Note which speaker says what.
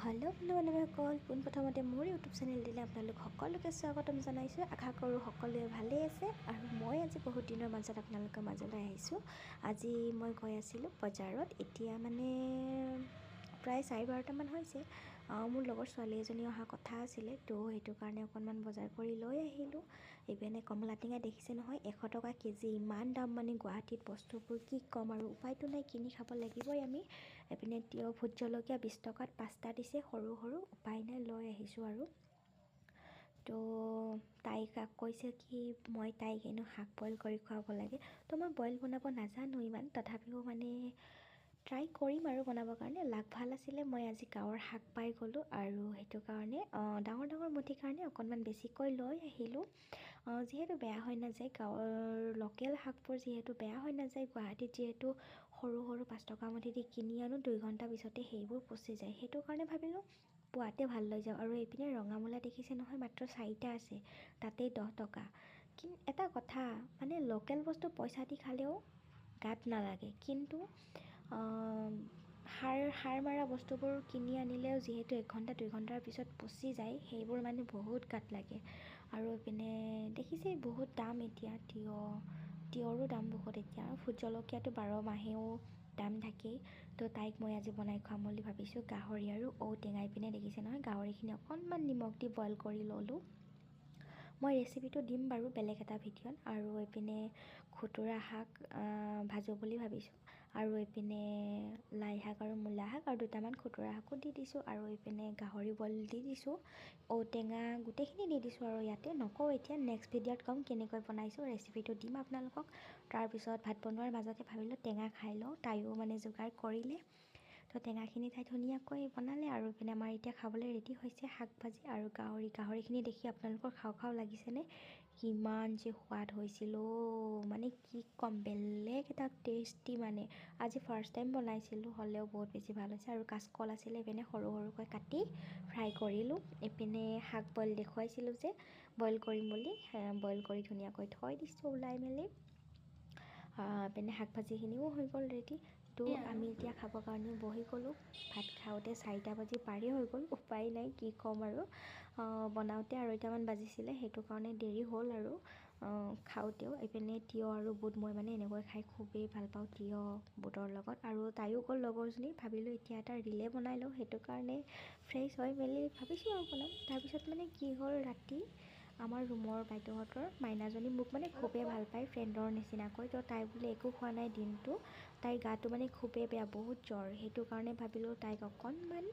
Speaker 1: Hello' মানুহসকল, পোনপ্ৰথমতে মোৰ YouTube channel দিলে আপোনালোক সকলোকে স্বাগতম জনাইছোঁ। আশা কৰোঁ সকলোৱে ভালেই আছে আৰু মই আজি বহুত দিনৰ মাজত আপোনালোকৰ মাজলৈ আহিছোঁ। আজি মই গৈ আছিলোঁ বজাৰত। এতিয়া মানে প্ৰায় 12:30মান হৈছে। মোৰ লগৰ ছোৱালী এজনী অহা কথা আছিলে, তো সেইটো কাৰণে অকণমান বজাৰ কৰি লৈ আহিলোঁ। এইপিনে কমলা টেঙা দেখিছে নহয়, 100 টকা কেজি। ইমান দাম মানে গুৱাহাটীত বস্তুবোৰ, কি ক'ম আৰু, উপায়তো নাই, কিনি খাব লাগিবই আমি। এইপিনে তিয়ঁহ, ভোট জলকীয়া 20 টকাত 5টা দিছে, সৰু সৰু। উপায় নাই, লৈ আহিছোঁ আৰু। তো তাইক কৈছে কি মই তাইক এনেও শাক বইল কৰি খুৱাব লাগে। তো মই বইল বনাব নাজানো ইমান, তথাপিও মানে ট্ৰাই কৰিম আৰু বনাবৰ কাৰণে। লাগ ভাল আছিলে, মই আজি গাঁৱৰ শাক পাই গ'লোঁ আৰু সেইটো কাৰণে ডাঙৰ ডাঙৰ মুঠিৰ কাৰণে অকণমান বেছিকৈ লৈ আহিলোঁ। যিহেতু বেয়া হৈ নাযায়, গাঁৱৰ লোকেল শাকবোৰ যিহেতু বেয়া হৈ নাযায়। গুৱাহাটীত যিহেতু সৰু সৰু 5 টকা মুঠি দি কিনি আনো, 2 ঘণ্টা পিছতে সেইবোৰ পচি যায়। সেইটো কাৰণে ভাবিলোঁ পুৱাতে ভাল লৈ যাওঁ। আৰু এইপিনে ৰঙামূলা দেখিছে নহয়, মাত্ৰ 4টা আছে, তাতেই 10 টকা। কিন্তু এটা কথা মানে, লোকেল বস্তু পইচা দি খালেও গাত নালাগে, কিন্তু সাৰ মাৰা বস্তুবোৰ কিনি আনিলেও যিহেতু 1 ঘণ্টা 2 ঘণ্টাৰ পিছত পচি যায়, সেইবোৰ মানে বহুত গাত লাগে। আৰু এইপিনে দেখিছেই বহুত দাম এতিয়া, তিয়ঁৰো দাম বহুত এতিয়া। ভোট জলকীয়াটো 12 মাহেও দাম থাকেই। তো তাইক মই আজি বনাই খুৱাম বুলি ভাবিছোঁ, গাহৰি আৰু ঔটেঙা। পিনে দেখিছে নহয়, গাহৰিখিনি অকণমান নিমখ দি বইল কৰি ল'লোঁ। মই ৰেচিপিটো দিম বাৰু বেলেগ এটা ভিডিঅ'ত। আৰু এইপিনে খুতুৰা শাক ভাজোঁ বুলি ভাবিছোঁ। আৰু এইপিনে লাই শাক আৰু মূলা শাক আৰু 2টামান খুতুৰা শাকো দি দিছোঁ। আৰু এইপিনে গাহৰি বইল দি দিছোঁ, ঔটেঙা গোটেইখিনি দি দিছোঁ। আৰু ইয়াতে নকওঁ এতিয়া, নেক্সট ভিডিঅ'ত ক'ম কেনেকৈ বনাইছোঁ, ৰেচিপিটো দিম আপোনালোকক। তাৰপিছত ভাত বনোৱাৰ মাজতে ভাবিলোঁ টেঙা খাই লওঁ, তাইও মানে যোগাৰ কৰিলে। তো টেঙাখিনি তাই ধুনীয়াকৈ বনালে। আৰু এইপিনে আমাৰ এতিয়া খাবলৈ ৰেডি হৈছে শাক ভাজি আৰু গাহৰিখিনি দেখি আপোনালোকৰ খাওঁ খাওঁ লাগিছেনে? কিমান যে সোৱাদ হৈছিল মানে কি ক'ম, বেলেগ এটা টেষ্টি মানে। আজি ফাৰ্ষ্ট টাইম বনাইছিলোঁ, হ'লেও বহুত বেছি ভাল হৈছে। আৰু কাচকল আছিলে, এইপিনে সৰু সৰুকৈ কাটি ফ্ৰাই কৰিলোঁ। এইপিনে শাক বইল দেখুৱাইছিলোঁ যে বইল কৰিম বুলি, বইল কৰি ধুনীয়াকৈ থৈ দিছোঁ ওলাই মেলি। এইপিনে শাক ভাজিখিনিও হৈ গ'ল ৰেডি। তো আমি এতিয়া খাবৰ কাৰণে বহি গ'লোঁ। ভাত খাওঁতে 4টা বাজি পাৰেই হৈ গ'ল, উপায় নাই, কি ক'ম আৰু। বনাওঁতে 2টামান বাজিছিলে, সেইটো কাৰণে দেৰি হ'ল আৰু খাওঁতেও। এইপিনে তিয়ঁহ আৰু বুট, মই মানে এনেকৈ খাই খুবেই ভাল পাওঁ, তিয়ঁহ বুটৰ লগত। আৰু তাইও গ'ল লগৰজনী, ভাবিলোঁ এতিয়া এটা ৰিলে বনাই লওঁ, সেইটো কাৰণে ফ্ৰেছ হৈ মেলি ভাবিছোঁ আৰু বনাম। তাৰপিছত মানে কি হ'ল, ৰাতি আমাৰ ৰুমৰ বাইদেউহঁতৰ মাইনাজনী মোক মানে খুবেই ভাল পায়, ফ্ৰেণ্ডৰ নিচিনাকৈ। তো তাই বোলে একো খোৱা নাই দিনটো, তাইৰ গাটো মানে খুবেই বেয়া, বহুত জ্বৰ। সেইটো কাৰণে ভাবিলোঁ তাইক অকণমান